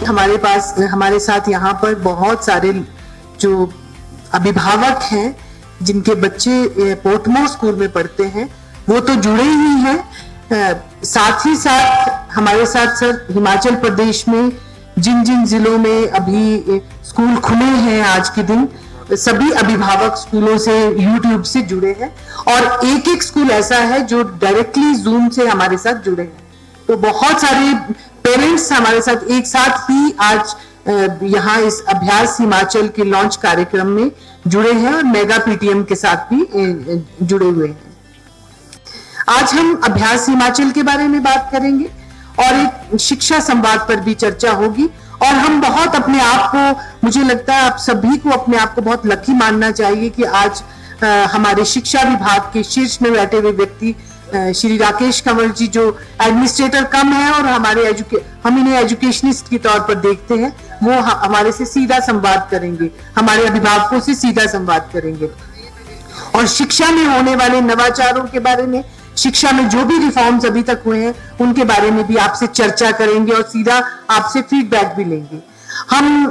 हमारे पास हमारे साथ यहाँ पर बहुत सारे जो अभिभावक हैं जिनके बच्चे पोर्टमोर स्कूल में पढ़ते हैं वो तो जुड़े ही हैं। साथ ही साथ हमारे साथ सर हिमाचल प्रदेश में जिन जिन जिलों में अभी स्कूल खुले हैं आज के दिन सभी अभिभावक स्कूलों से यूट्यूब से जुड़े हैं और एक एक स्कूल ऐसा है जो डायरेक्टली जूम से हमारे साथ जुड़े हैं। तो बहुत सारे पेरेंट्स हमारे साथ एक साथ ही आज यहाँ इस अभ्यास हिमाचल के लॉन्च कार्यक्रम में जुड़े हैं और मेगा पीटीएम के साथ भी जुड़े हुए हैं। आज हम अभ्यास हिमाचल के बारे में बात करेंगे और एक शिक्षा संवाद पर भी चर्चा होगी और हम बहुत अपने आप को, मुझे लगता है आप सभी को अपने आप को बहुत लकी मानना चाहिए कि आज हमारे शिक्षा विभाग के शीर्ष में बैठे हुए व्यक्ति श्री राकेश कंवर जी जो एडमिनिस्ट्रेटर कम है और हमारे हम इन्हें एजुकेशनिस्ट के तौर पर देखते हैं, वो हमारे से सीधा संवाद करेंगे, हमारे अभिभावकों से सीधा संवाद करेंगे और शिक्षा में होने वाले नवाचारों के बारे में, शिक्षा में जो भी रिफॉर्म्स अभी तक हुए हैं उनके बारे में भी आपसे चर्चा करेंगे और सीधा आपसे फीडबैक भी लेंगे। हम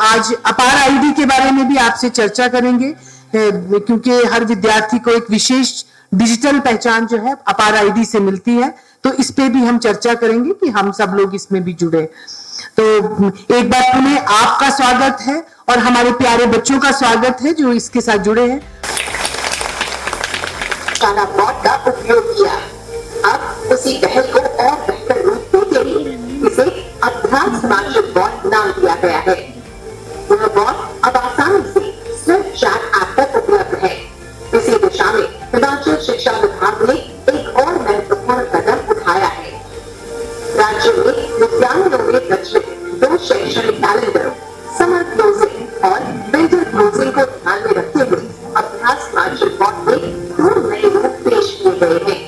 आज अपार आईडी के बारे में भी आपसे चर्चा करेंगे क्योंकि हर विद्यार्थी को एक विशेष डिजिटल पहचान जो है अपार आईडी से मिलती है, तो इस पे भी हम चर्चा करेंगे कि हम सब लोग इसमें भी जुड़े। तो एक बार पुनः आपका स्वागत है और हमारे प्यारे बच्चों का स्वागत है जो इसके साथ जुड़े हैं। बॉट का उपयोग किया, अब उसी पहल को और बेहतर रूप देने के लिए इसे अभ्यास हिमाचल बॉट नाम दिया गया है। यह बॉट अब आसानी से स्विफ्ट चैट ऐप पर उपलब्ध है। इसी दिशा में हिमाचल शिक्षा विभाग ने एक और महत्वपूर्ण कदम उठाया है। राज्य में विद्यालयों में प्रचलित 2 शैक्षणिक कैलेंडरों समर क्लोजिंग और विंटर क्लोजिंग को ध्यान में रखते हुए अभ्यास हिमाचल बॉट में 2 नए रूप पेश किए गए हैं।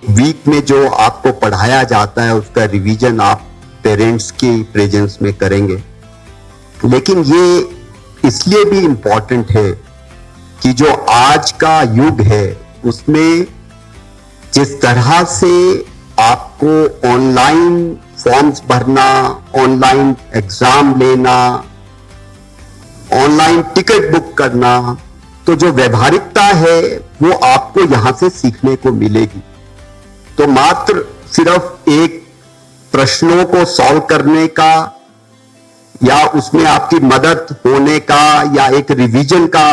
वीक में जो आपको पढ़ाया जाता है उसका रिवीजन आप पेरेंट्स की प्रेजेंस में करेंगे, लेकिन ये इसलिए भी इम्पोर्टेंट है कि जो आज का युग है उसमें जिस तरह से आपको ऑनलाइन फॉर्म्स भरना, ऑनलाइन एग्जाम लेना, ऑनलाइन टिकट बुक करना, तो जो व्यवहारिकता है वो आपको यहां से सीखने को मिलेगी। तो मात्र सिर्फ एक प्रश्नों को सॉल्व करने का या उसमें आपकी मदद होने का या एक रिवीजन का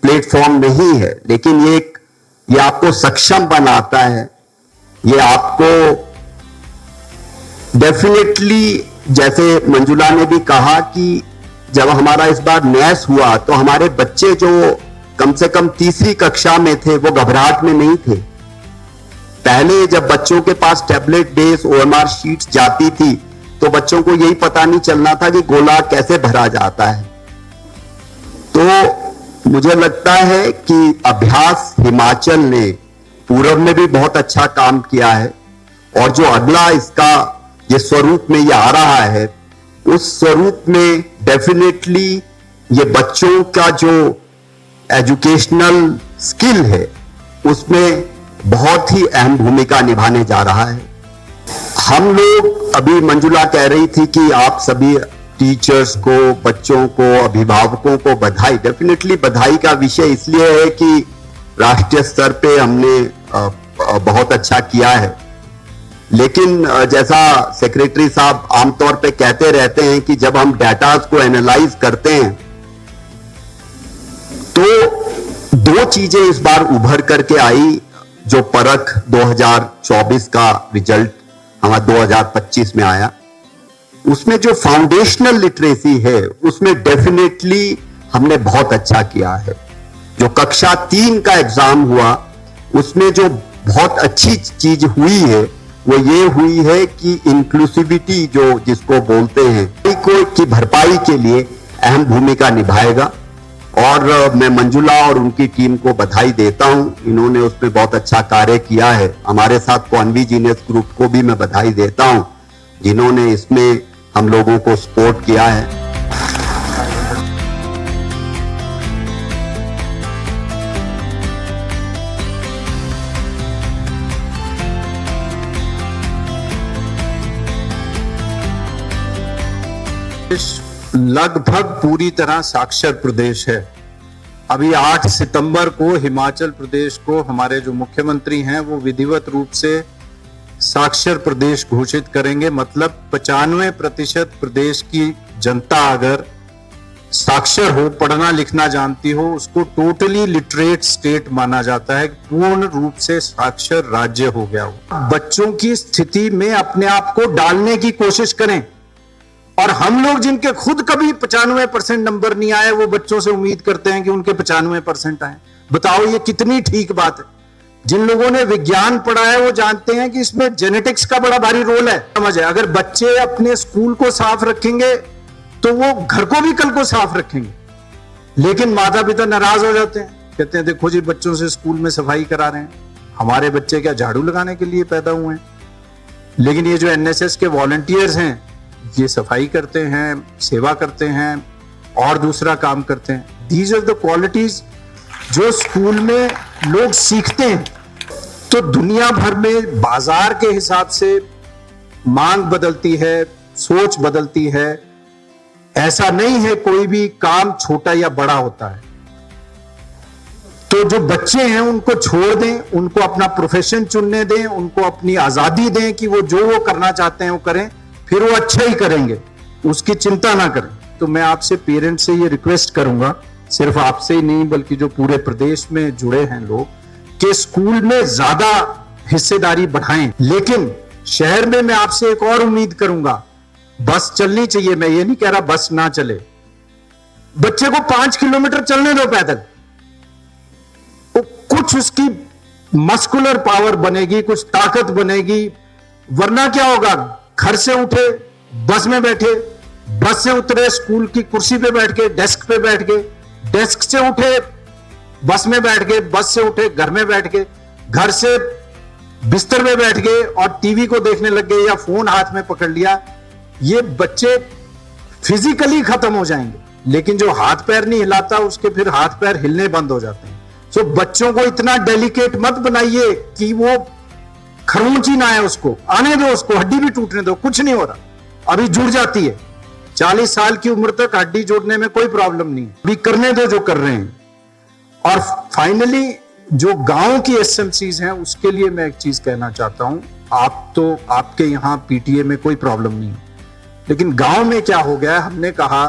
प्लेटफॉर्म नहीं है, लेकिन ये आपको सक्षम बनाता है। ये आपको डेफिनेटली, जैसे मंजुला ने भी कहा कि जब हमारा इस बार नैस हुआ तो हमारे बच्चे जो कम से कम तीसरी कक्षा में थे वो घबराहट में नहीं थे। पहले जब बच्चों के पास टैबलेट बेस्ड OMR शीट्स जाती थी तो बच्चों को यही पता नहीं चलना था कि गोला कैसे भरा जाता है। तो मुझे लगता है कि अभ्यास हिमाचल ने पूर्व में भी बहुत अच्छा काम किया है और जो अगला इसका जिस स्वरूप में ये आ रहा है उस स्वरूप में डेफिनेटली ये बच्चों का जो एजुकेशनल स्किल है उसमें बहुत ही अहम भूमिका निभाने जा रहा है। हम लोग, अभी मंजुला कह रही थी कि आप सभी टीचर्स को, बच्चों को, अभिभावकों को बधाई। डेफिनेटली बधाई का विषय इसलिए है कि राष्ट्रीय स्तर पे हमने बहुत अच्छा किया है, लेकिन जैसा सेक्रेटरी साहब आमतौर पे कहते रहते हैं कि जब हम डाटा को एनालाइज करते हैं तो 2 चीजें इस बार उभर करके आई। जो परख 2024 का रिजल्ट हमारा 2025 में आया, उसमें जो फाउंडेशनल लिटरेसी है उसमें डेफिनेटली हमने बहुत अच्छा किया है। जो कक्षा 3 का एग्जाम हुआ उसमें जो बहुत अच्छी चीज हुई है वो ये हुई है कि इंक्लूसिविटी जो जिसको बोलते हैं की भरपाई के लिए अहम भूमिका निभाएगा। और मैं मंजुला और उनकी टीम को बधाई देता हूं, इन्होंने उसमें बहुत अच्छा कार्य किया है। हमारे साथ कॉन्वी जीनियस ग्रुप को भी मैं बधाई देता हूं जिन्होंने इसमें हम लोगों को सपोर्ट किया है। लगभग पूरी तरह साक्षर प्रदेश है। अभी 8 सितंबर को हिमाचल प्रदेश को हमारे जो मुख्यमंत्री हैं वो विधिवत रूप से साक्षर प्रदेश घोषित करेंगे। मतलब 95% प्रदेश की जनता अगर साक्षर हो, पढ़ना लिखना जानती हो, उसको टोटली लिटरेट स्टेट माना जाता है, पूर्ण रूप से साक्षर राज्य हो गया हो। बच्चों की स्थिति में अपने आप को डालने की कोशिश करें। और हम लोग जिनके खुद कभी 95% नंबर नहीं आए वो बच्चों से उम्मीद करते हैं कि उनके 95% आए। बताओ ये कितनी ठीक बात है। जिन लोगों ने विज्ञान पढ़ा है वो जानते हैं कि इसमें जेनेटिक्स का बड़ा भारी रोल है। समझ है, अगर बच्चे अपने स्कूल को साफ रखेंगे तो वो घर को भी कल को साफ रखेंगे। लेकिन माता पिता नाराज हो जाते हैं, कहते हैं देखो जी बच्चों से स्कूल में सफाई करा रहे हैं, हमारे बच्चे क्या झाड़ू लगाने के लिए पैदा हुए हैं। लेकिन ये जो एनएसएस के वॉलंटियर्स हैं ये सफाई करते हैं, सेवा करते हैं और दूसरा काम करते हैं। दीज आर द क्वालिटीज जो स्कूल में लोग सीखते हैं। तो दुनिया भर में बाजार के हिसाब से मांग बदलती है, सोच बदलती है। ऐसा नहीं है कोई भी काम छोटा या बड़ा होता है। तो जो बच्चे हैं उनको छोड़ दें, उनको अपना प्रोफेशन चुनने दें, उनको अपनी आजादी दें कि वो जो वो करना चाहते हैं वो करें, फिर वो अच्छा ही करेंगे, उसकी चिंता ना करें। तो मैं आपसे पेरेंट्स से ये रिक्वेस्ट करूंगा, सिर्फ आपसे ही नहीं बल्कि जो पूरे प्रदेश में जुड़े हैं लोग, कि स्कूल में ज्यादा हिस्सेदारी बढ़ाएं। लेकिन शहर में मैं आपसे एक और उम्मीद करूंगा, बस चलनी चाहिए। मैं ये नहीं कह रहा बस ना चले, बच्चे को 5 किलोमीटर चलने दो पैदल, कुछ उसकी मस्कुलर पावर बनेगी, कुछ ताकत बनेगी। वरना क्या होगा, घर से उठे, बस में बैठे, बस से उतरे, स्कूल की कुर्सी पे बैठ के, डेस्क पे बैठ के, डेस्क से उठे, बस में बैठ के, बस से उठे, घर में बैठ के, घर से बिस्तर में बैठ गए और टीवी को देखने लग गए या फोन हाथ में पकड़ लिया। ये बच्चे फिजिकली खत्म हो जाएंगे, लेकिन जो हाथ पैर नहीं हिलाता उसके फिर हाथ पैर हिलने बंद हो जाते हैं। तो बच्चों को इतना डेलिकेट मत बनाइए कि वो खरोंच ही ना आए, उसको आने दो, उसको हड्डी भी टूटने दो, कुछ नहीं हो रहा। अभी जुड़ जाती है, 40 साल की उम्र तक हड्डी जोड़ने में कोई प्रॉब्लम नहीं, अभी करने दो जो कर रहे हैं। और फाइनली जो गांव की एसएमसीज हैं उसके लिए मैं एक चीज कहना चाहता हूं। आप तो आपके यहां पीटीए में कोई प्रॉब्लम नहीं, लेकिन गांव में क्या हो गया, हमने कहा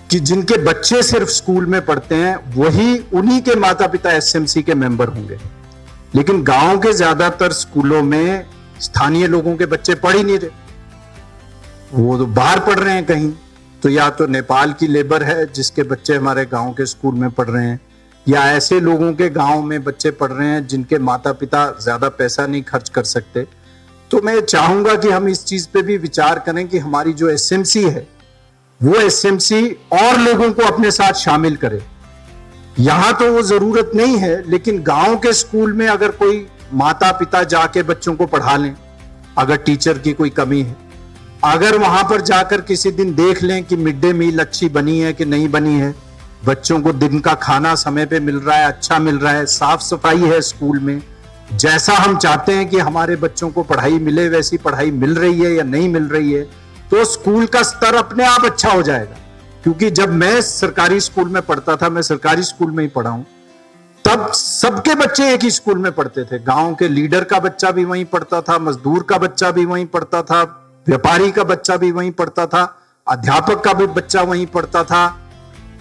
कि जिनके बच्चे सिर्फ स्कूल में पढ़ते हैं वही उन्हीं के माता पिता एसएमसी के मेंबर होंगे। लेकिन गांव के ज्यादातर स्कूलों में स्थानीय लोगों के बच्चे पढ़ ही नहीं रहे, वो तो बाहर पढ़ रहे हैं कहीं। तो या तो नेपाल की लेबर है जिसके बच्चे हमारे गांव के स्कूल में पढ़ रहे हैं, या ऐसे लोगों के गांव में बच्चे पढ़ रहे हैं जिनके माता पिता ज्यादा पैसा नहीं खर्च कर सकते। तो मैं चाहूंगा कि हम इस चीज पे भी विचार करें कि हमारी जो एसएमसी है वो एसएमसी और लोगों को अपने साथ शामिल करे। यहां तो वो जरूरत नहीं है, लेकिन गांव के स्कूल में अगर कोई माता पिता जाके बच्चों को पढ़ा लें, अगर टीचर की कोई कमी है, अगर वहां पर जाकर किसी दिन देख लें कि मिड डे मील अच्छी बनी है कि नहीं बनी है, बच्चों को दिन का खाना समय पे मिल रहा है, अच्छा मिल रहा है, साफ सफाई है स्कूल में, जैसा हम चाहते हैं कि हमारे बच्चों को पढ़ाई मिले वैसी पढ़ाई मिल रही है या नहीं मिल रही है, तो स्कूल का स्तर अपने आप अच्छा हो जाएगा। क्योंकि जब मैं सरकारी स्कूल में पढ़ता था, मैं सरकारी स्कूल में ही पढ़ा हूं, तब सबके बच्चे एक ही स्कूल में पढ़ते थे। गांव के लीडर का बच्चा भी वहीं पढ़ता था, मजदूर का बच्चा भी वहीं पढ़ता था, व्यापारी का बच्चा भी वहीं पढ़ता था, अध्यापक का भी बच्चा वहीं पढ़ता था,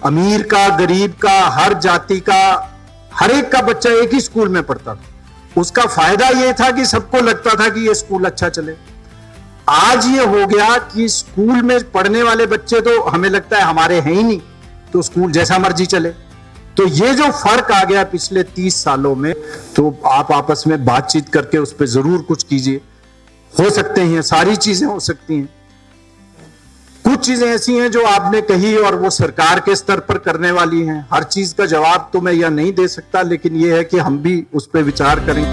अमीर का, गरीब का, हर जाति का, हर एक का बच्चा एक ही स्कूल में पढ़ता था। उसका फायदा यह था कि सबको लगता था कि यह स्कूल अच्छा चले। आज ये हो गया कि स्कूल में पढ़ने वाले बच्चे तो हमें लगता है हमारे हैं ही नहीं, तो स्कूल जैसा मर्जी चले। तो ये जो फर्क आ गया पिछले 30 सालों में, तो आप आपस में बातचीत करके उस पर जरूर कुछ कीजिए। हो सकते हैं, सारी चीजें हो सकती हैं। कुछ चीजें ऐसी हैं जो आपने कही और वो सरकार के स्तर पर करने वाली हैं। हर चीज का जवाब तो मैं यह नहीं दे सकता, लेकिन ये है कि हम भी उस पर विचार करें।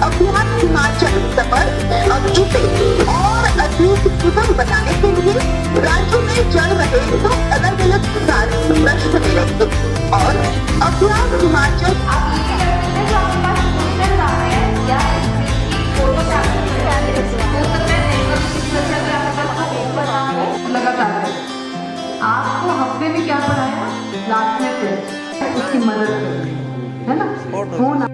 अभियान हिमाचल सफर अब इसे और अधिक सुगम बनाने के लिए राज्य में चल रहे 2 अलग-अलग सुधार नष्ट मिलेंगे और अभियान हिमाचल आपको हफ्ते में क्या पढ़ाया? लास्ट में उसकी मदद करें, है ना? फोन